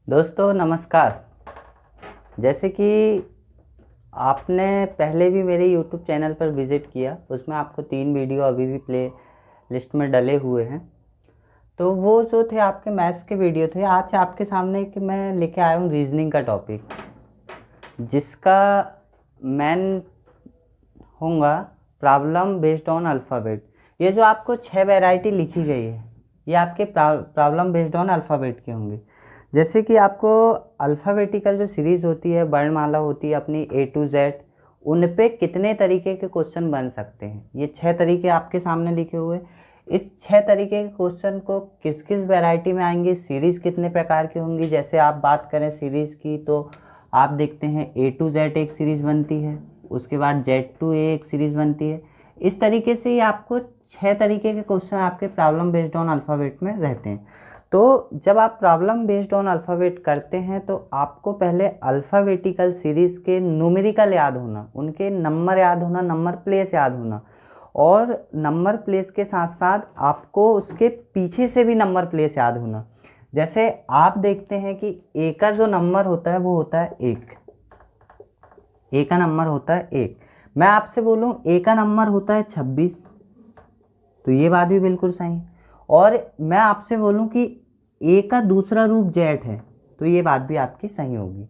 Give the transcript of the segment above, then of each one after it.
दोस्तों नमस्कार। जैसे कि आपने पहले भी मेरे YouTube चैनल पर विज़िट किया, उसमें आपको 3 वीडियो अभी भी प्ले लिस्ट में डले हुए हैं। तो वो जो थे आपके मैथ्स के वीडियो थे। आज आपके सामने कि मैं लेके आया हूँ रीजनिंग का टॉपिक, जिसका मैन होगा प्रॉब्लम बेस्ड ऑन अल्फ़ाबेट। ये जो आपको 6 वैरायटी लिखी गई है, ये आपके प्रॉब्लम बेस्ड ऑन अल्फ़ाबेट के होंगे। जैसे कि आपको अल्फ़ाबेटिकल जो सीरीज़ होती है, वर्णमाला होती है अपनी A to Z, उन पे कितने तरीके के क्वेश्चन बन सकते हैं, ये 6 तरीके आपके सामने लिखे हुए। इस 6 तरीके के क्वेश्चन को किस किस वैरायटी में आएंगे, सीरीज़ कितने प्रकार की होंगी। जैसे आप बात करें सीरीज़ की, तो आप देखते हैं A to Z एक सीरीज़ बनती है, उसके बाद Z to A एक सीरीज़ बनती है। इस तरीके से ही आपको 6 तरीके के क्वेश्चन आपके प्रॉब्लम बेस्ड ऑन अल्फ़ाबेट में रहते हैं। तो जब आप प्रॉब्लम बेस्ड ऑन अल्फ़ाबेट करते हैं तो आपको पहले अल्फ़ाबेटिकल सीरीज़ के न्यूमेरिकल याद होना, उनके नंबर याद होना, नंबर प्लेस याद होना, और नंबर प्लेस के साथ साथ आपको उसके पीछे से भी नंबर प्लेस याद होना। जैसे आप देखते हैं कि ए का जो नंबर होता है वो होता है 1, ए का नंबर होता है 1। मैं आपसे बोलूं ए का नंबर होता है 26, तो ये बात भी बिल्कुल सही। और मैं आपसे बोलूं कि ए का दूसरा रूप जेड है, तो ये बात भी आपकी सही होगी।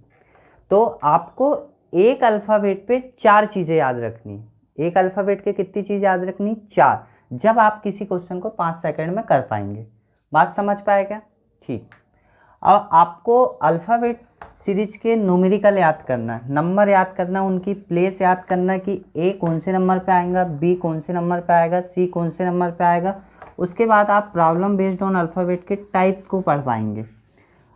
तो आपको एक अल्फ़ाबेट पे 4 चीज़ें याद रखनी है। एक अल्फ़ाबेट के कितनी चीज़ याद रखनी? 4। जब आप किसी क्वेश्चन को 5 सेकंड में कर पाएंगे। बात समझ पाए क्या? ठीक। अब आपको अल्फ़ाबेट सीरीज के न्यूमेरिकल याद करना है, नंबर याद करना, उनकी प्लेस याद करना कि ए कौन से नंबर पे आएगा, बी कौन से नंबर पे आएगा, सी कौन से नंबर पे आएगा। उसके बाद आप प्रॉब्लम बेस्ड ऑन अल्फ़ाबेट के टाइप को पढ़ पाएंगे।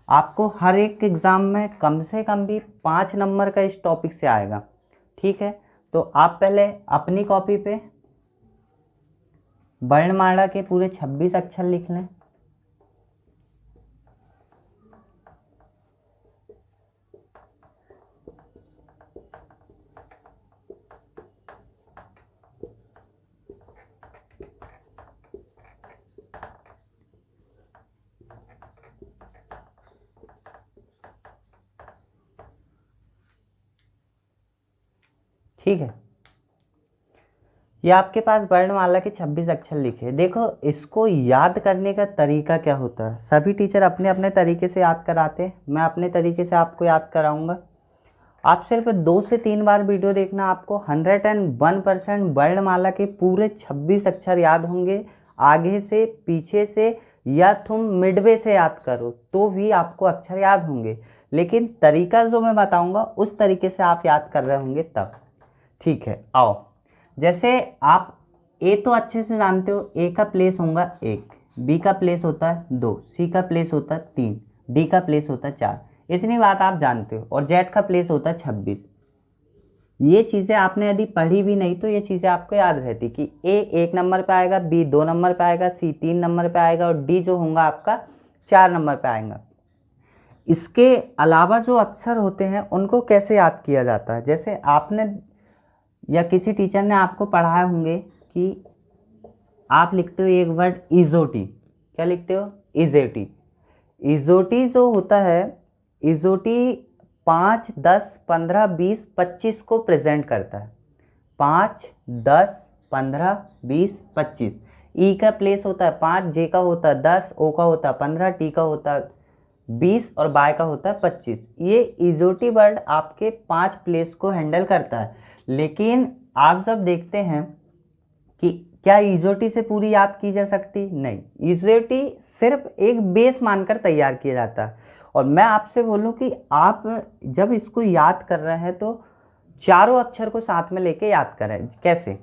आपको हर एक एग्ज़ाम में कम से कम भी 5 नंबर का इस टॉपिक से आएगा। ठीक है, तो आप पहले अपनी कॉपी पे वर्णमाला के पूरे 26 अक्षर लिख लें। ठीक है, ये आपके पास वर्णमाला के 26 अक्षर लिखे। देखो, इसको याद करने का तरीका क्या होता है। सभी टीचर अपने अपने तरीके से याद कराते हैं, मैं अपने तरीके से आपको याद कराऊंगा। आप सिर्फ 2 से 3 बार वीडियो देखना, आपको 101% वर्णमाला के पूरे 26 अक्षर याद होंगे। आगे से, पीछे से, या तुम मिडवे से याद करो तो भी आपको अक्षर याद होंगे। लेकिन तरीका जो मैं बताऊंगा उस तरीके से आप याद कर रहे होंगे तब। ठीक है, आओ। जैसे आप ए तो अच्छे से जानते हो, ए का प्लेस होगा 1, बी का प्लेस होता है 2, सी का प्लेस होता है 3, डी का प्लेस होता है 4। इतनी बात आप जानते हो। और जेड का प्लेस होता है 26। ये चीज़ें आपने यदि पढ़ी भी नहीं तो ये चीज़ें आपको याद रहती कि ए 1 नंबर पे आएगा, बी 2 नंबर पे आएगा, सी 3 नंबर पे आएगा, और डी जो होगा आपका 4 नंबर पे आएगा। इसके अलावा जो अक्षर होते हैं उनको कैसे याद किया जाता है, जैसे आपने या किसी टीचर ने आपको पढ़ाए होंगे कि आप लिखते हो एक वर्ड इजोटी। क्या लिखते हो? इजोटी। इजोटी जो होता है, इजोटी 5, 10, 15, 20, 25 को प्रेजेंट करता है। 5, 10, 15, 20, 25। ई का प्लेस होता है 5, जे का होता है 10, ओ का होता है 15, टी का होता है 20, और बाय का होता है 25। ये इजोटी वर्ड आपके 5 प्लेस को हैंडल करता है। लेकिन आप जब देखते हैं कि क्या इजोटी से पूरी याद की जा सकती? नहीं, इजोटी सिर्फ एक बेस मानकर तैयार किया जाता है। और मैं आपसे बोलूं कि आप जब इसको याद कर रहे हैं तो चारों अक्षर को साथ में लेके याद करें। कैसे?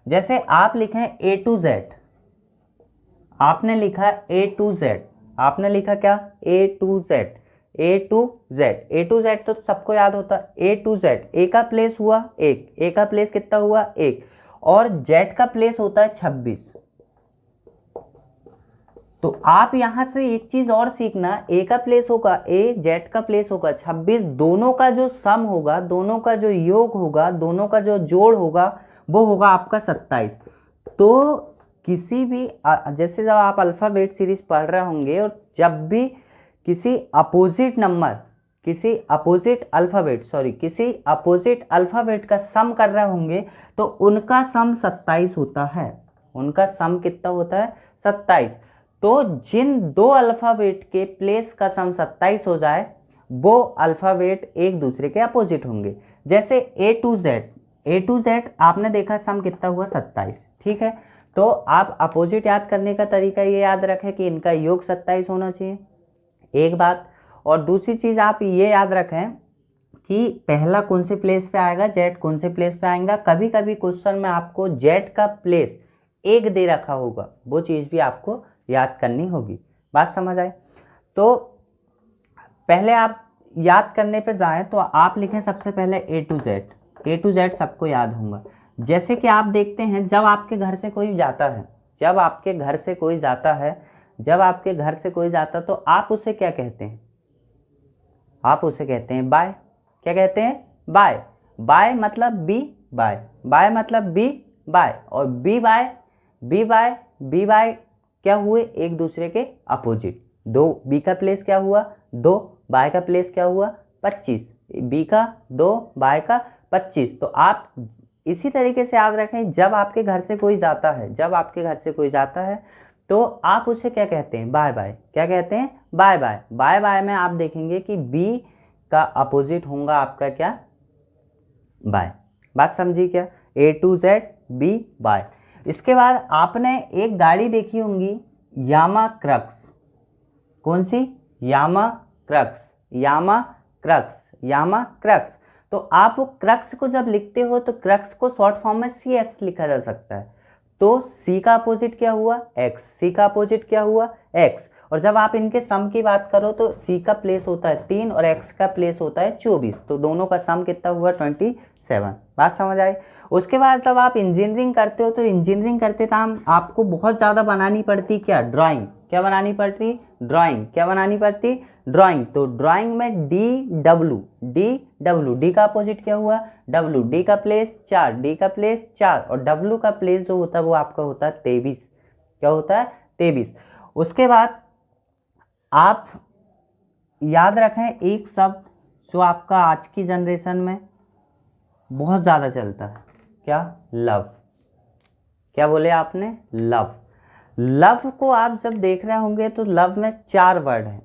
जैसे आप लिखें A to Z, आपने लिखा A to Z, आपने लिखा क्या? A to Z, A to Z, A to Z तो सबको याद होता है। A to Z, A का प्लेस हुआ 1, A का प्लेस कितना हुआ? 1, और Z का प्लेस होता है 26। तो आप यहां से एक चीज और सीखना, A का प्लेस होगा A, Z का प्लेस होगा 26, दोनों का जो सम होगा, दोनों का जो योग होगा, दोनों का जो जोड़ होगा वो होगा आपका 27। तो किसी भी जैसे जब आप अल्फ़ाबेट सीरीज पढ़ रहे होंगे और जब भी किसी अपोजिट नंबर, किसी अपोजिट अल्फ़ाबेट का सम कर रहे होंगे तो उनका सम 27 होता है। उनका सम कितना होता है? 27। तो जिन दो अल्फ़ाबेट के प्लेस का सम 27 हो जाए वो अल्फ़ाबेट एक दूसरे के अपोजिट होंगे। जैसे ए टू जेड आपने देखा सम कितना हुआ? 27। ठीक है, तो आप अपोजिट याद करने का तरीका ये याद रखें कि इनका योग 27 होना चाहिए, एक बात। और दूसरी चीज़ आप ये याद रखें कि पहला कौन से प्लेस पे आएगा, जेड कौन से प्लेस पे आएगा। कभी कभी क्वेश्चन में आपको जेड का प्लेस एक दे रखा होगा, वो चीज़ भी आपको याद करनी होगी। बात समझ आए? तो पहले आप याद करने पे जाएं तो आप लिखें सबसे पहले ए टू जेड सबको याद होगा। जैसे कि आप देखते हैं जब आपके घर से कोई जाता है, जब आपके घर से कोई जाता तो आप उसे क्या कहते हैं? आप उसे कहते हैं बाय। क्या कहते हैं? बाय। बाय मतलब बी बाय, बाय मतलब बी बाय। और बी बाय क्या हुए? एक दूसरे के अपोजिट। दो बी का प्लेस क्या हुआ? 2, बाय का प्लेस क्या हुआ? 25। बी का 2, बाय का 25। तो आप इसी तरीके से याद रखें, जब आपके घर से कोई जाता है तो आप उसे क्या कहते हैं? Bye bye. क्या कहते हैं? Bye bye. बाय बाय में आप देखेंगे कि बी का अपोजिट होगा आपका क्या? बाय। बात समझी क्या? ए टू जेड बी बाय। इसके बाद आपने एक गाड़ी देखी होंगी यामा क्रक्स। कौन सी? यामा क्रक्स। तो आप वो क्रक्स को जब लिखते हो तो क्रक्स को शॉर्ट फॉर्म में CX लिखा जा सकता है। तो C का अपोजिट क्या हुआ? X। और जब आप इनके सम की बात करो तो C का प्लेस होता है 3 और X का प्लेस होता है 24। तो दोनों का सम कितना हुआ? 27। बात समझ आई? उसके बाद जब आप इंजीनियरिंग करते हो तो इंजीनियरिंग करते टाइम आपको बहुत ज़्यादा बनानी पड़ती क्या? ड्राइंग। क्या बनानी पड़ती? ड्राइंग। तो ड्राइंग में डी का अपोजिट क्या हुआ? W। डी का प्लेस 4 और W का प्लेस जो होता है वो आपका होता है 23। क्या होता है? 23। उसके बाद आप याद रखें एक शब्द जो आपका आज की जनरेशन में बहुत ज़्यादा चलता है। क्या? लव। क्या बोले आपने? लव को आप जब देख रहे होंगे तो लव में 4 वर्ड हैं,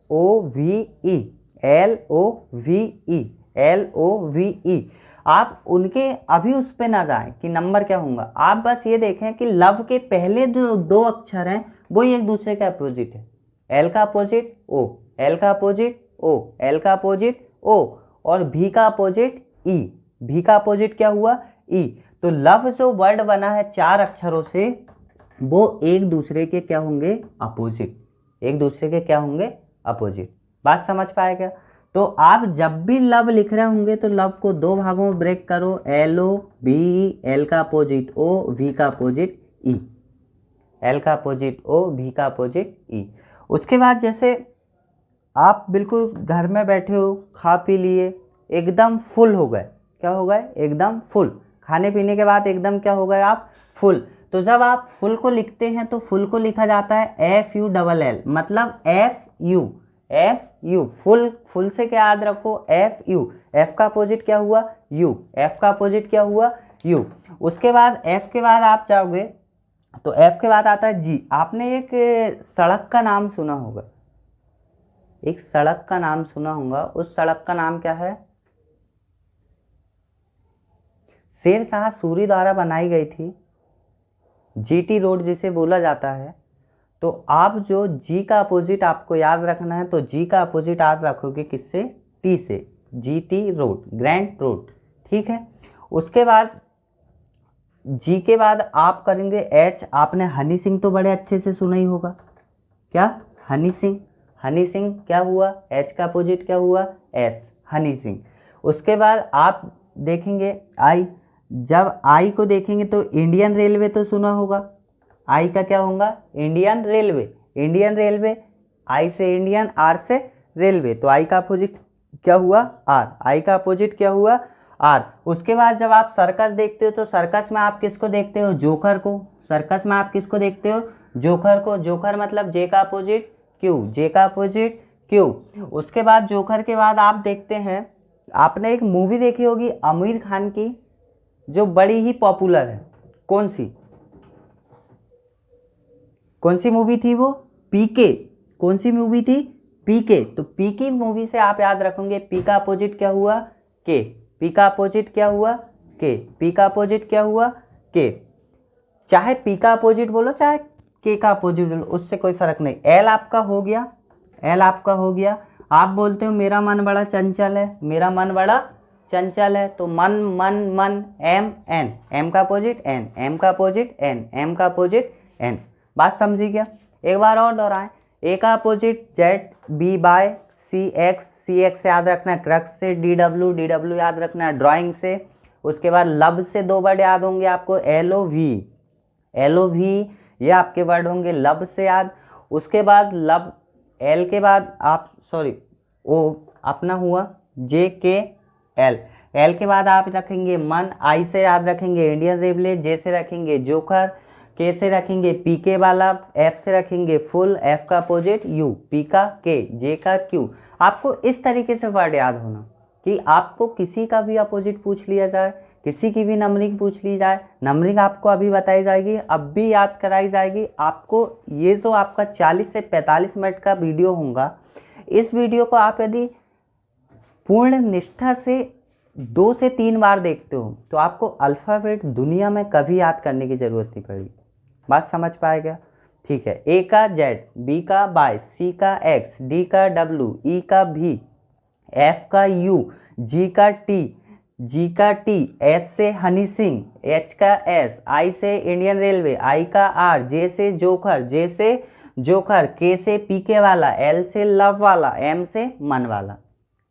LOVE। आप उनके अभी उस पे ना जाएं कि नंबर क्या होगा। आप बस ये देखें कि लव के पहले जो 2 अक्षर हैं वो एक दूसरे के अपोजिट है। L का अपोजिट O, L का अपोजिट O और V का अपोजिट E। V का अपोजिट क्या हुआ? E। तो लव जो वर्ड बना है 4 अक्षरों से वो एक दूसरे के क्या होंगे? अपोजिट। बात समझ पाए क्या? तो आप जब भी लव लिख रहे होंगे तो लव को 2 भागों में ब्रेक करो, LOVE, L का अपोजिट O, V का अपोजिट E। उसके बाद जैसे आप बिल्कुल घर में बैठे हो, खा पी लिए, एकदम फुल हो गए। क्या हो गए? एकदम फुल। खाने पीने के बाद एकदम क्या हो गए आप? फुल। तो जब आप फुल को लिखते हैं तो फुल को लिखा जाता है FULL, मतलब FU। फुल से क्या याद रखो? FU। F का अपोजिट क्या हुआ? U। उसके बाद F के बाद आप जाओगे तो F के बाद आता है G। आपने एक सड़क का नाम सुना होगा, उस सड़क का नाम क्या है? शेरशाह सूरी द्वारा बनाई गई थी, GT रोड जिसे बोला जाता है। तो आप जो G का अपोजिट आपको याद रखना है, तो G का अपोजिट याद रखोगे किससे? T से। GT road, grand road. ठीक है। उसके बाद G के बाद आप करेंगे H। आपने हनी सिंह तो बड़े अच्छे से सुना ही होगा। क्या? हनी सिंह क्या हुआ? H का अपोजिट क्या हुआ? S, हनी सिंह। उसके बाद आप देखेंगे I। जब I को देखेंगे तो इंडियन रेलवे तो सुना होगा। I का क्या होगा? Indian railway. I से इंडियन, R से रेलवे। तो I का अपोजिट क्या हुआ? R। उसके बाद जब आप सर्कस देखते हो तो सर्कस में आप किसको देखते हो? जोकर को। जोकर मतलब J का अपोजिट क्यू, जे का अपोजिट क्यू। उसके बाद जोकर के बाद आप देखते हैं, आपने एक मूवी देखी होगी आमिर खान की जो बड़ी ही पॉपुलर है, कौन सी मूवी थी वो? पीके। कौन सी मूवी थी? पीके। तो पी की मूवी से आप याद रखेंगे पी का अपोजिट क्या हुआ? के। पी का अपोजिट क्या हुआ? के। पी का अपोजिट क्या हुआ? के। चाहे पी का अपोजिट बोलो चाहे के का अपोजिट बोलो, उससे कोई फर्क नहीं। एल आपका हो गया, एल आपका हो गया। आप बोलते हो मेरा मन बड़ा चंचल है, मेरा मन बड़ा चंचल है, तो मन मन मन, एम एन, एम का अपोजिट एन, एम का अपोजिट एन, एम का अपोजिट एन। बात समझी क्या? एक बार और दोहराएं। ए का अपोजिट जेड, बी बाय, सी एक्स, सी एक्स याद रखना है क्रक्स से, डी डब्ल्यू, डी डब्ल्यू याद रखना है ड्राइंग से। उसके बाद लब से 2 वर्ड याद होंगे आपको, L O V, L O V, ये आपके वर्ड होंगे लब से याद। उसके बाद लब, एल के बाद आप सॉरी ओ अपना हुआ जे के एल, एल के बाद आप रखेंगे मन, आई से याद रखेंगे इंडियन रेलवे, जे से रखेंगे जोकर, के से रखेंगे पीके वाला, एफ से रखेंगे फुल, एफ का अपोजिट यू, पी का के, जे का क्यू। आपको इस तरीके से वर्ड याद होना कि आपको किसी का भी अपोजिट पूछ लिया जाए, किसी की भी नंबरिंग पूछ ली जाए, नंबरिंग आपको अभी बताई जाएगी, अब भी याद कराई जाएगी आपको। ये जो आपका 40 से 45 मिनट का वीडियो होगा, इस वीडियो को आप यदि पूर्ण निष्ठा से 2 से 3 बार देखते हो तो आपको अल्फ़ाबेट दुनिया में कभी याद करने की ज़रूरत नहीं पड़ेगी। बात समझ पाएगा? ठीक है। ए का जेड, बी का बाय, सी का एक्स, डी का डब्ल्यू, ई का भी, एफ का यू, जी का टी, जी का टी, एस से हनी सिंह, एच का एस, आई से इंडियन रेलवे, आई का आर, जे से जोकर, जे से जोकर, के से पीके वाला, एल से लव वाला, एम से मन वाला।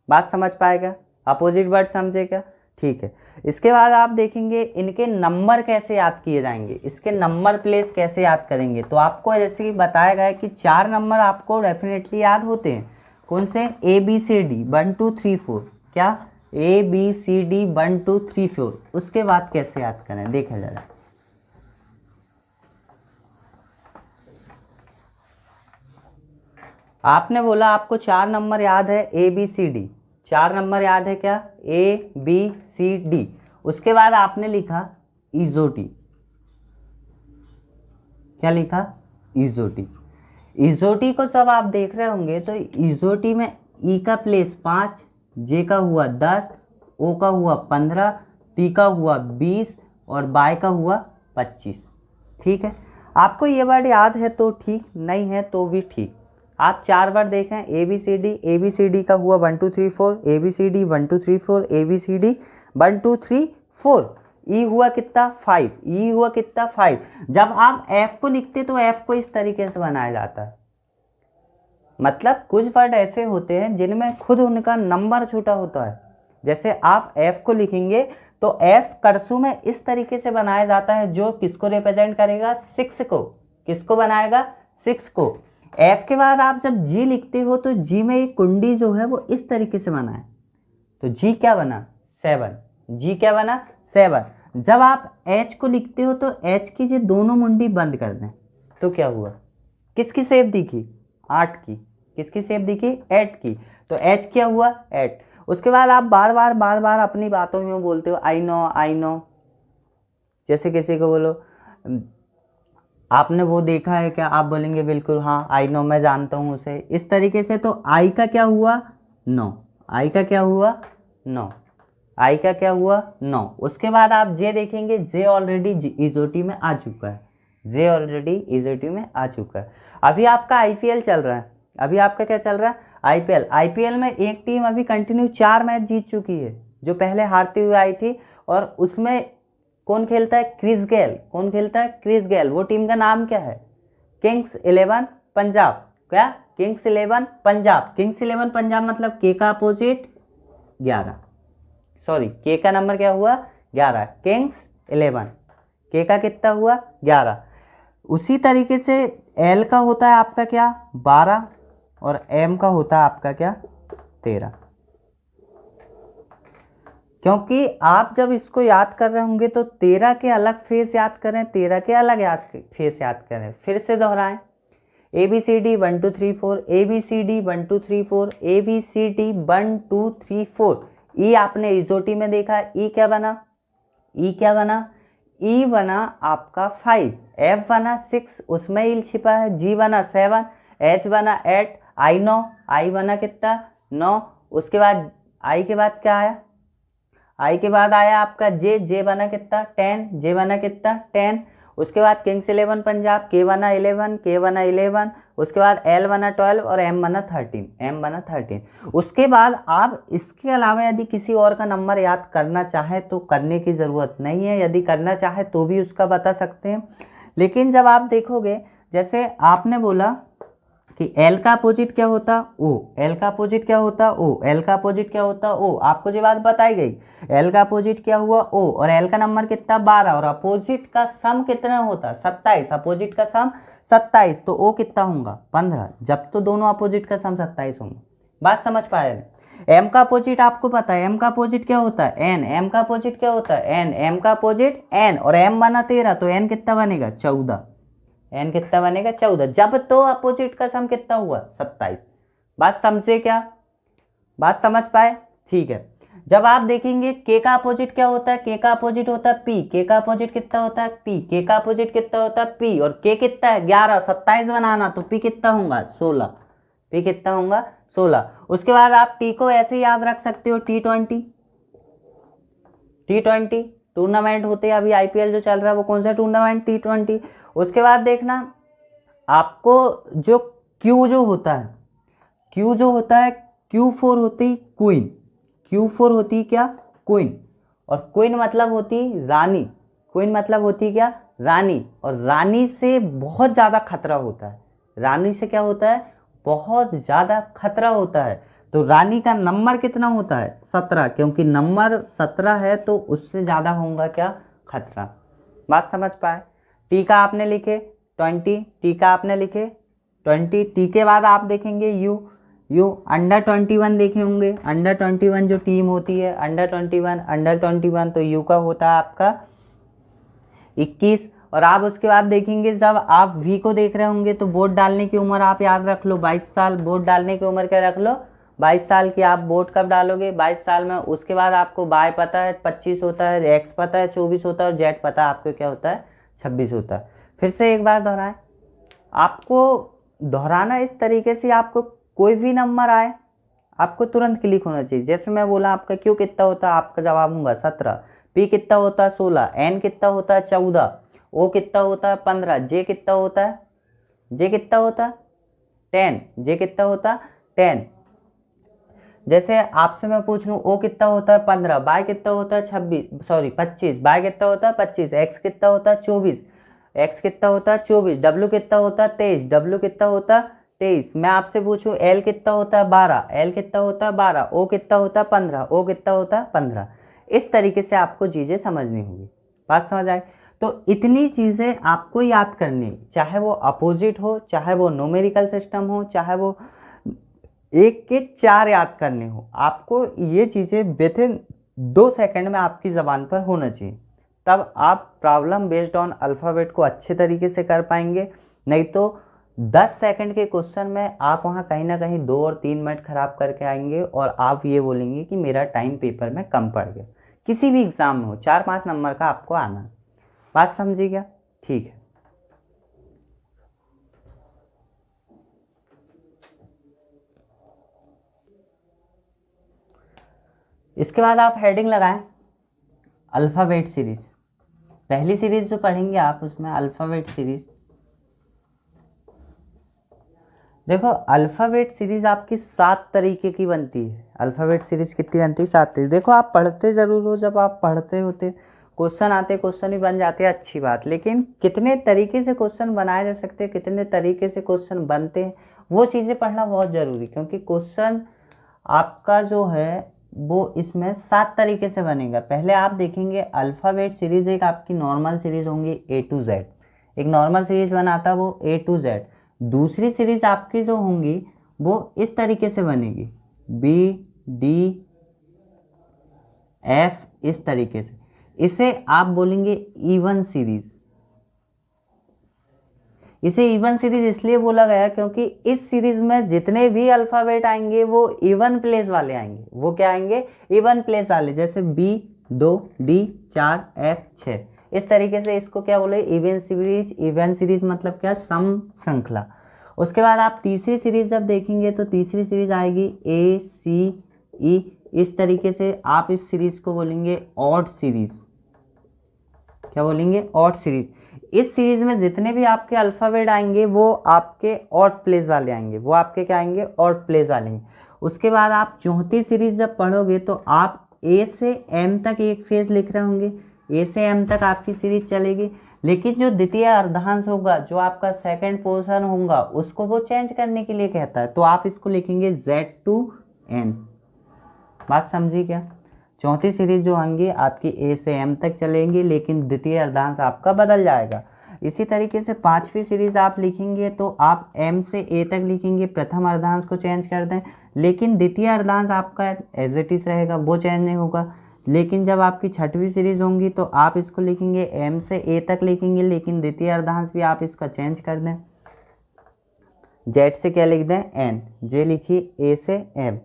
बात समझ पाएगा? अपोजिट वर्ड समझे क्या? ठीक है। इसके बाद आप देखेंगे इनके नंबर कैसे याद किए जाएंगे, इसके नंबर प्लेस कैसे याद करेंगे। तो आपको जैसे कि बताया गया है कि 4 नंबर आपको डेफिनेटली याद होते हैं। कौन से? A B C D 1 2 3 4। क्या? A B C D 1 2 3 4। उसके बाद कैसे याद करें देखा जरा। आपने बोला आपको 4 नंबर याद है, A B C D 4 number याद है क्या? A B C D. उसके बाद आपने लिखा इजोटी। क्या लिखा? इजोटी। इजोटी को जब आप देख रहे होंगे तो इजोटी में ई का प्लेस 5, जे का हुआ 10, ओ का हुआ 15, टी का हुआ 20 और बाय का हुआ 25। ठीक है। आपको ये वर्ड याद है तो ठीक, नहीं है तो भी ठीक। आप 4 वर्ड देखें, ए बी सी डी का हुआ 1 2 3 4, A B C D 1 2 3 4, A B C D 1 2 3 4। E हुआ कितना? 5। ई हुआ कितना? 5। जब आप एफ को लिखते तो एफ को इस तरीके से बनाया जाता है। मतलब कुछ वर्ड ऐसे होते हैं जिनमें खुद उनका नंबर छोटा होता है। जैसे आप एफ को लिखेंगे तो एफ कर्सू में इस तरीके से बनाया जाता है जो किसको रिप्रेजेंट करेगा? 6 को। किसको बनाएगा? 6 को। एफ के बाद आप जब जी लिखते हो तो जी में एक कुंडी जो है वो इस तरीके से बना है, तो जी क्या बना? 7। जी क्या बना? 7। जब आप एच को लिखते हो तो एच की जो दोनों मुंडी बंद कर दें तो क्या हुआ? किसकी शेप दिखी? 8 की। किसकी शेप दिखी? 8 की। तो एच क्या हुआ? 8। उसके बाद आप बार बार अपनी बातों में बोलते हो आई नो। जैसे किसी को बोलो आपने वो देखा है क्या? आप बोलेंगे बिल्कुल हाँ आई नो, मैं जानता हूँ उसे। इस तरीके से। तो आई का क्या हुआ? 9। आई का क्या हुआ? 9। आई का क्या हुआ? 9। उसके बाद आप जे देखेंगे, जे ऑलरेडी इजोटी में आ चुका है। जे ऑलरेडी इजोटी में आ चुका है। अभी आपका आईपीएल चल रहा है। अभी आपका क्या चल रहा है? आईपीएल। आईपीएल में एक टीम अभी कंटिन्यू 4 मैच जीत चुकी है, जो पहले हारती हुई आई थी। और उसमें कौन खेलता है? Chris Gayle. कौन खेलता है? Chris Gayle. वो टीम का नाम क्या है? किंग्स 11 पंजाब। क्या? किंग्स 11 पंजाब। किंग्स 11 पंजाब मतलब के का अपोजिट 11। सॉरी, के का नंबर क्या हुआ? 11। किंग्स 11। के का कितना हुआ? 11। उसी तरीके से एल का होता है आपका क्या? 12 और एम का होता है आपका क्या? 13। क्योंकि आप जब इसको याद कर रहे होंगे तो 13 के अलग फेस याद करें, 13 के अलग फेस याद करें। फिर से दोहराएं। ABCD 1 2 3 4, ABCD 1 2 3 4, ABCD 1 2 3 4। ई आपने इजोटी में देखा, ई क्या बना, ई क्या बना, ई बना आपका 5, F बना 6, उसमें ई छिपा है, G बना 7, H बना 8, आई बना कितना 9। उसके बाद आई के बाद क्या आया, आई के बाद आया आपका जे बना कितना 10, जे बना कितना 10। उसके बाद किंग्स 11 पंजाब, के बना 11, के बना 11। उसके बाद एल बना 12 और एम बना 13, एम बना 13। उसके बाद आप इसके अलावा यदि किसी और का नंबर याद करना चाहे तो करने की ज़रूरत नहीं है, यदि करना चाहे तो भी उसका बता सकते हैं। लेकिन जब आप देखोगे, जैसे आपने बोला कि एल का अपोजिट क्या होता, ओ, एल का अपोजिट क्या होता, ओ, एल का अपोजिट क्या होता, ओ। आपको जो बात बताई गई, एल का अपोजिट क्या हुआ, ओ, और एल का नंबर कितना 12, और अपोजिट का सम कितना होता 27, अपोजिट का सम 27, तो ओ कितना होगा 15, जब तो दोनों अपोजिट का सम 27 होंगे। बात समझ पाए। एम का अपोजिट आपको पता है, एम का अपोजिट क्या होता है एन, एम का अपोजिट क्या होता है एन, एम का अपोजिट एन, और एम बना 13, तो एन कितना बनेगा 14, एन कितना बनेगा 14, जब तो अपोजिट का सम कितना हुआ 27। बात समझे क्या, बात समझ पाए, ठीक है। जब आप देखेंगे के का अपोजिट क्या होता है, के का अपोजिट होता है पी, के का अपोजिट कितना होता है पी, के का अपोजिट कितना होता है पी, और के कितना है 11, 27 बनाना, तो पी कितना होगा 16, पी कितना होगा 16। उसके बाद आप टी को ऐसे याद रख सकते हो, T20, T20 टूर्नामेंट होते हैं, अभी आईपीएल जो चल रहा है वो कौन सा टूर्नामेंट, T20। उसके बाद देखना आपको जो क्यू जो होता है, क्यू जो होता है, Q4 होती क्वीन, Q4 होती क्या क्वीन, और क्वीन मतलब होती रानी, क्वीन मतलब होती क्या रानी, और रानी से बहुत ज़्यादा खतरा होता है, रानी से क्या होता है बहुत ज़्यादा खतरा होता है। तो रानी का नंबर कितना होता है 17, क्योंकि नंबर 17 है तो उससे ज़्यादा होगा क्या खतरा। बात समझ पाए। टी का आपने लिखे 20, टी का आपने लिखे 20, टी के बाद आप देखेंगे यू अंडर 21 देखे होंगे, अंडर 21 जो टीम होती है अंडर 21, तो यू का होता है आपका 21। और आप उसके बाद देखेंगे जब आप वी को देख रहे होंगे तो वोट डालने की उम्र आप याद रख लो 22 साल, वोट डालने की उम्र क्या रख लो 22 साल की। आप वोट कब डालोगे 22 साल में। उसके बाद आपको वाई पता है 25 होता है, एक्स पता है 24 होता है, और जेड पता है आपको क्या होता है 26 होता है। फिर से एक बार दोहराएं, आपको दोहराना इस तरीके से, आपको कोई भी नंबर आए आपको तुरंत क्लिक होना चाहिए। जैसे मैं बोला आपका क्यू कितना होता है, आपका जवाब होगा 17, पी कितना होता है 16, एन कितना होता है 14, ओ कितना होता है 15, जे कितना होता है 10, जे कितना होता है 10। जैसे आपसे मैं पूछ लूँ ओ कितना होता है 15, बाय कितना होता है 25, बाय कितना होता है 25, एक्स कितना होता है 24, एक्स कितना होता है 24, डब्ल्यू कितना होता है 23, डब्ल्यू कितना होता है 23। मैं आपसे पूछूं एल कितना होता है 12, एल कितना होता है 12, ओ कितना होता है 15, ओ कितना होता है 15। इस तरीके से आपको चीज़ें समझनी होगी। बात समझ आए। तो इतनी चीज़ें आपको याद करनी, चाहे वो अपोजिट हो, चाहे वो न्यूमेरिकल सिस्टम हो, चाहे वो 1 के 4 याद करने हो, आपको ये चीज़ें विथिन 2 सेकंड में आपकी ज़बान पर होना चाहिए। तब आप प्रॉब्लम बेस्ड ऑन अल्फ़ाबेट को अच्छे तरीके से कर पाएंगे। नहीं तो 10 सेकंड के क्वेश्चन में आप वहाँ कहीं ना कहीं 2 और 3 मिनट खराब करके आएंगे, और आप ये बोलेंगे कि मेरा टाइम पेपर में कम पड़ गया। किसी भी एग्ज़ाम में हो 4-5 नंबर का आपको आना है। बात समझिए क्या, ठीक है। इसके बाद आप हेडिंग लगाएं अल्फ़ाबेट सीरीज़। पहली सीरीज़ जो पढ़ेंगे आप उसमें अल्फ़ाबेट सीरीज़। देखो अल्फ़ाबेट सीरीज़ आपकी 7 तरीके की बनती है। अल्फ़ाबेट सीरीज़ कितनी बनती है 7 तरीके। देखो आप पढ़ते ज़रूर हो, जब आप पढ़ते होते क्वेश्चन आते, क्वेश्चन ही बन जाते हैं, अच्छी बात। लेकिन कितने तरीके से क्वेश्चन बनाए जा सकते हैं, कितने तरीके से क्वेश्चन बनते हैं, वो चीज़ें पढ़ना बहुत ज़रूरी। क्योंकि क्वेश्चन आपका जो है वो इसमें 7 तरीके से बनेगा। पहले आप देखेंगे अल्फ़ाबेट सीरीज़ एक आपकी नॉर्मल सीरीज़ होंगी A to Z, एक नॉर्मल सीरीज़ बनाता वो A to Z। दूसरी सीरीज़ आपकी जो होंगी वो इस तरीके से बनेगी B D F, इस तरीके से। इसे आप बोलेंगे इवन सीरीज़। इसे इवन सीरीज इसलिए बोला गया क्योंकि इस सीरीज में जितने भी अल्फ़ाबेट आएंगे वो इवन प्लेस वाले आएंगे। वो क्या आएंगे? इवन प्लेस वाले। जैसे B 2, D 4, F 6। इस तरीके से इसको क्या बोले? Even series. इवन सीरीज मतलब क्या? सम श्रृंखला। उसके बाद आप तीसरी सीरीज जब देखेंगे तो तीसरी सीरीज आएगी A C E। इस तरीके से आप इस सीरीज को बोलेंगे ऑड सीरीज। क्या बोलेंगे? Odd series. इस सीरीज में जितने भी आपके अल्फ़ाबेट आएंगे वो आपके ऑड प्लेस वाले आएंगे। वो आपके क्या आएंगे? ऑड प्लेस वाले आएंगे। उसके बाद आप चौथी सीरीज जब पढ़ोगे तो आप A से M तक एक फेज लिख रहे होंगे। A से M तक आपकी सीरीज चलेगी, लेकिन जो द्वितीय अर्धांश होगा, जो आपका सेकंड पोर्शन होगा, उसको वो चेंज करने के लिए कहता है। तो आप इसको लिखेंगे Z to N। बात समझी क्या? चौथी सीरीज जो होंगी आपकी A से M तक चलेंगी, लेकिन द्वितीय अर्धांश आपका बदल जाएगा। इसी तरीके से पांचवी सीरीज आप लिखेंगे तो आप M से A तक लिखेंगे, प्रथम अर्धांश को चेंज कर दें, लेकिन द्वितीय अर्धांश आपका एज इट इज रहेगा, वो चेंज नहीं होगा। लेकिन जब आपकी छठवीं सीरीज होंगी तो आप इसको लिखेंगे M से A तक लिखेंगे, लेकिन द्वितीय अर्धांश भी आप इसका चेंज कर दें। Z से क्या लिख दें? N। J लिखिए A से M।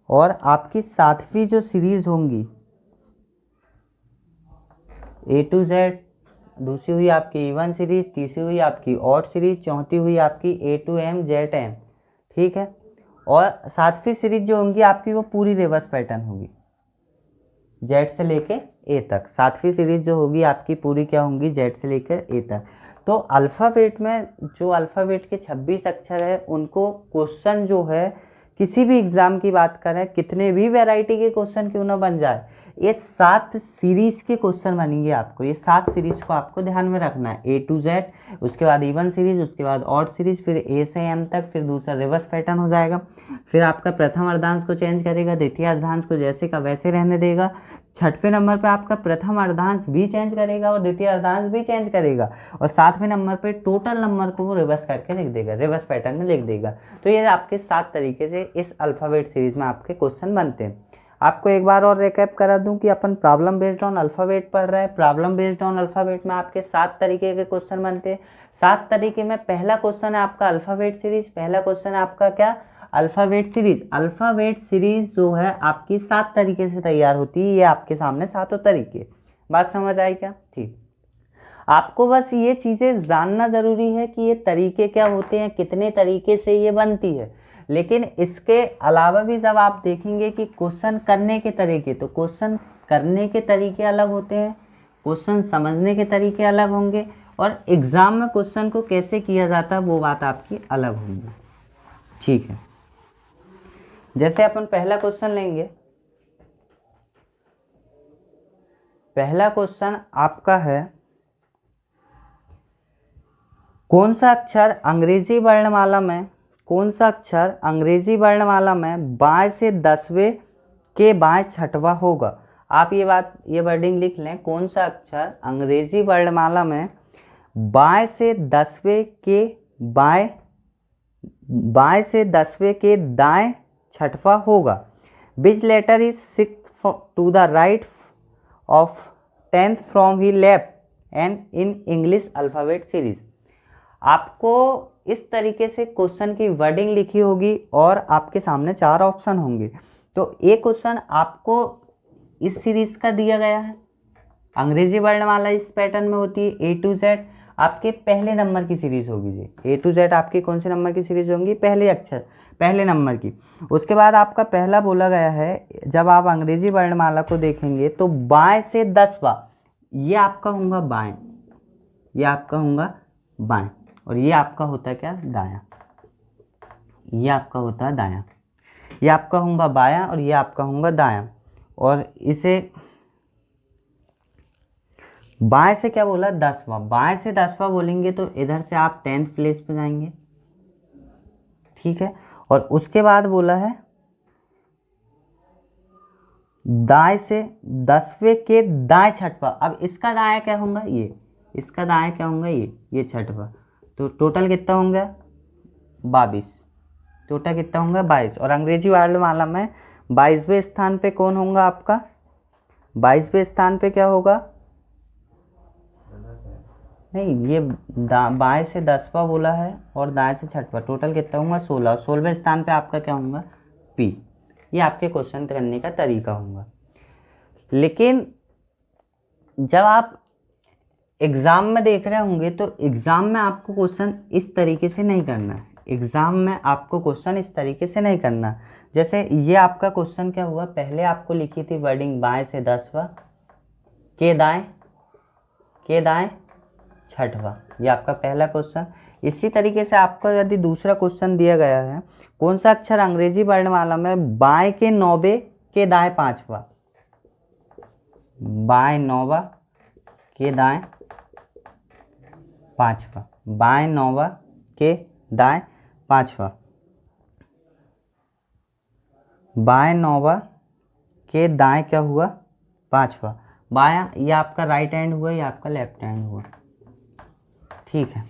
और आपकी सातवीं जो सीरीज होंगी A to Z, दूसरी हुई आपकी इवन सीरीज, तीसरी हुई आपकी ऑड सीरीज, चौथी हुई आपकी A to M Z M। ठीक है। और सातवीं सीरीज जो होंगी आपकी वो पूरी रिवर्स पैटर्न होगी, Z से लेके A तक। सातवीं सीरीज जो होगी आपकी पूरी क्या होंगी? Z से लेकर A तक। तो अल्फ़ाबेट में जो अल्फ़ाबेट के 26 अक्षर है उनको क्वेश्चन जो है किसी भी एग्ज़ाम की बात करें, कितने भी वैरायटी के क्वेश्चन क्यों ना बन जाए, ये 7 सीरीज के क्वेश्चन बनेंगे आपको। ये 7 सीरीज को आपको ध्यान में रखना है। A to Z, उसके बाद इवन सीरीज, उसके बाद ऑड सीरीज, फिर A से M तक, फिर दूसरा रिवर्स पैटर्न हो जाएगा। फिर आपका प्रथम अर्धांश को चेंज करेगा, द्वितीय अर्धांश को जैसे का वैसे रहने देगा। छठवें नंबर पे आपका प्रथम अर्धांश भी चेंज करेगा और द्वितीय अर्धांश भी चेंज करेगा, और सातवें नंबर पे टोटल नंबर को वो रिवर्स करके लिख देगा, रिवर्स पैटर्न में लिख देगा। तो ये आपके 7 तरीके से इस अल्फ़ाबेट सीरीज में आपके क्वेश्चन बनते हैं। आपको एक बार और रिकैप करा दूं कि अपन प्रॉब्लम बेस्ड ऑन अल्फ़ाबेट पढ़ रहे हैं। प्रॉब्लम बेस्ड ऑन अल्फ़ाबेट में आपके 7 तरीके के क्वेश्चन बनते हैं। 7 तरीके में पहला क्वेश्चन है आपका अल्फ़ाबेट सीरीज। पहला क्वेश्चन है आपका क्या? Alphabet series. अल्फ़ाबेट सीरीज जो है आपकी 7 तरीके से तैयार होती है। ये आपके सामने 7 तरीके। बात समझ आई क्या? ठीक। आपको बस ये चीज़ें जानना ज़रूरी है कि ये तरीके क्या होते हैं, कितने तरीके से ये बनती है। लेकिन इसके अलावा भी जब आप देखेंगे कि क्वेश्चन करने के तरीके, तो क्वेश्चन करने के तरीके अलग होते हैं, क्वेश्चन समझने के तरीके अलग होंगे, और एग्ज़ाम में क्वेश्चन को कैसे किया जाता है वो बात आपकी अलग होगी। ठीक है। जैसे अपन पहला क्वेश्चन लेंगे। पहला क्वेश्चन आपका है, कौन सा अक्षर अंग्रेजी वर्णमाला में, कौन सा अक्षर अंग्रेजी वर्णमाला में बाएं से 10वें के बाएं छठवां होगा? आप ये वर्डिंग लिख लें। कौन सा अक्षर अंग्रेजी वर्णमाला में बाएं से 10वें के बाएं से 10वें के दाएं छठवां होगा? Which letter is 6th to the right of 10th from the left and in English alphabet series. आपको इस तरीके से क्वेश्चन की वर्डिंग लिखी होगी और आपके सामने 4 ऑप्शन होंगे। तो एक क्वेश्चन आपको इस सीरीज का दिया गया है, अंग्रेजी वर्णमाला इस पैटर्न में होती है। A to Z आपके पहले नंबर की सीरीज होगी जी। A to Z आपकी कौन से नंबर की सीरीज होंगी? पहले अक्षर, पहले नंबर की। उसके बाद आपका पहला बोला गया है, जब आप अंग्रेजी वर्णमाला को देखेंगे तो बाएं से 10वां, ये आपका होगा बाएं, ये आपका होगा बाएं, और ये आपका होता है क्या? दायां। ये आपका होता है दायां, ये आपका होगा बायां, और ये आपका होगा दायां। और इसे बाएं से क्या बोला? 10वां। बाएं से 10वां बोलेंगे तो इधर से आप 10th प्लेस पे जाएंगे। ठीक है। और उसके बाद बोला है दाएं से 10वें के दाएं छठवां। अब इसका दायां क्या होगा? ये। इसका दायां क्या होगा? ये छठवां। तो टोटल कितना होंगे? 22। टोटल कितना होगा? 22। और अंग्रेजी वर्णमाला में 22वें स्थान पे कौन होगा आपका? 22वें स्थान पे क्या होगा? नहीं, ये बाएं से 10वां बोला है और दाएं से 6वां, टोटल कितना होगा 16। 16वें स्थान पे आपका क्या होगा P। ये आपके क्वेश्चन करने का तरीका होगा। लेकिन जब आप एग्ज़ाम में देख रहे होंगे तो एग्ज़ाम में आपको क्वेश्चन इस तरीके से नहीं करना है। एग्ज़ाम में आपको क्वेश्चन इस तरीके से नहीं करना। जैसे ये आपका क्वेश्चन क्या हुआ, पहले आपको लिखी थी वर्डिंग बाएं से 10वां के दाएं 6वां, ये आपका पहला क्वेश्चन। इसी तरीके से आपको यदि दूसरा क्वेश्चन दिया गया है, कौन सा अक्षर अंग्रेजी वर्णमाला में बाएं के 9वें के दाएं 5वां, बाएं 9वां के दाएं 5वां, बाएं 9वां के दाएं 5वां, बाएं 9वां के दाएं क्या हुआ 5वां, बायां ये आपका राइट हैंड हुआ, ये आपका लेफ्ट हैंड हुआ। ठीक है,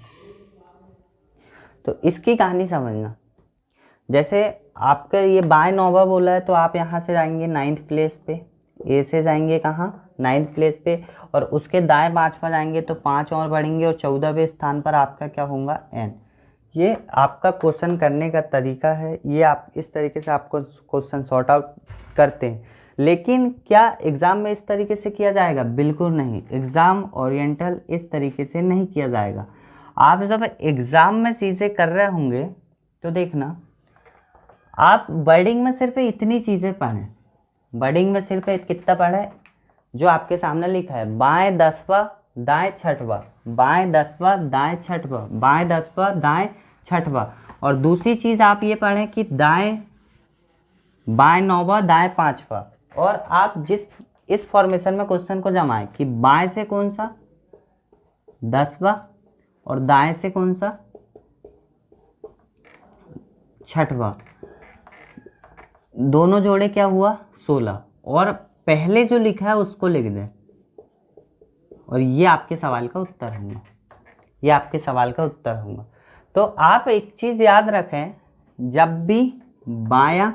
तो इसकी कहानी समझना। जैसे आपका ये बाएं 9वां बोला है तो आप यहाँ से जाएंगे 9th प्लेस पे, ए से जाएंगे कहाँ 9th प्लेस पे, और उसके दाएं 5वां जाएंगे तो 5 और बढ़ेंगे और 14वें स्थान पर आपका क्या होगा एन। ये आपका क्वेश्चन करने का तरीका है, ये आप इस तरीके से आपको क्वेश्चन सॉर्ट आउट करते हैं। लेकिन क्या एग्ज़ाम में इस तरीके से किया जाएगा? बिल्कुल नहीं, एग्ज़ाम ओरिएंटल इस तरीके से नहीं किया जाएगा। आप जब एग्ज़ाम में चीज़ें कर रहे होंगे तो देखना, आप वर्डिंग में सिर्फ इतनी चीज़ें पढ़ें, वर्डिंग में सिर्फ कितना पढ़ें जो आपके सामने लिखा है, बाएं 10वां दाएं 6वां, बाएं 10वां दाएं 6वां, बाएं 10वां दाएं 6वां। और दूसरी चीज़ आप ये पढ़ें कि बाएं 9वां दाएं 5वां। और आप इस फॉर्मेशन में क्वेश्चन को जमाएं कि बाएं से कौन सा 10वां और दाएं से कौन सा 6वां, दोनों जोड़े क्या हुआ 16, और पहले जो लिखा है उसको लिख दें, और ये आपके सवाल का उत्तर होगा, ये आपके सवाल का उत्तर होगा। तो आप एक चीज़ याद रखें, जब भी बायां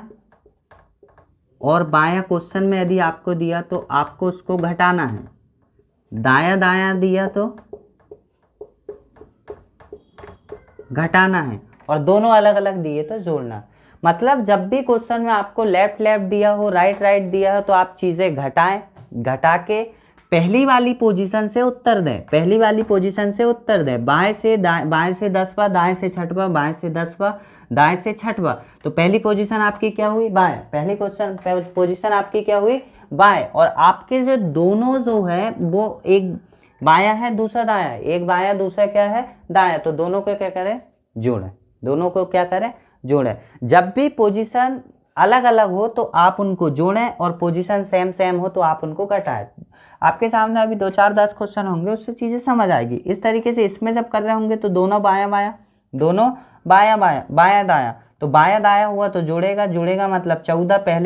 और बायां क्वेश्चन में यदि आपको दिया तो आपको उसको घटाना है, दायां दायां दिया तो घटाना है, और दोनों अलग अलग दिए तो जोड़ना। मतलब जब भी क्वेश्चन में आपको लेफ्ट लेफ्ट दिया हो, राइट राइट दिया हो, तो आप चीज़ें घटाएं, घटा के पहली वाली पोजीशन से उत्तर दें, पहली वाली पोजीशन से उत्तर दें। बाएं से 10वां, दाएं से 6वां, बाएं से 10वां, दाएं से 6वां। तो पहली पोजीशन आपकी क्या हुई बाएं, पहली पोजीशन आपकी क्या हुई बाएं। और आपके जो दोनों जो है वो एक बायां है दूसरा दायां है, एक बायां दूसरा क्या है दायां, तो दोनों को क्या करें जोड़ें, दोनों को क्या करें जोड़ें। जब भी पोजीशन अलग अलग हो तो आप उनको जोड़ें, और पोजीशन सेम सेम हो तो आप उनको घटाएं। आपके सामने अभी 2 4 10 क्वेश्चन होंगे, उससे चीज़ें समझ आएगी। इस तरीके से इसमें जब कर रहे होंगे तो दोनों बायां बायां, दोनों बायां बायां, बायां दायां, तो बायां दायां हुआ तो जोड़ेगा, जोड़ेगा मतलब 14 पहले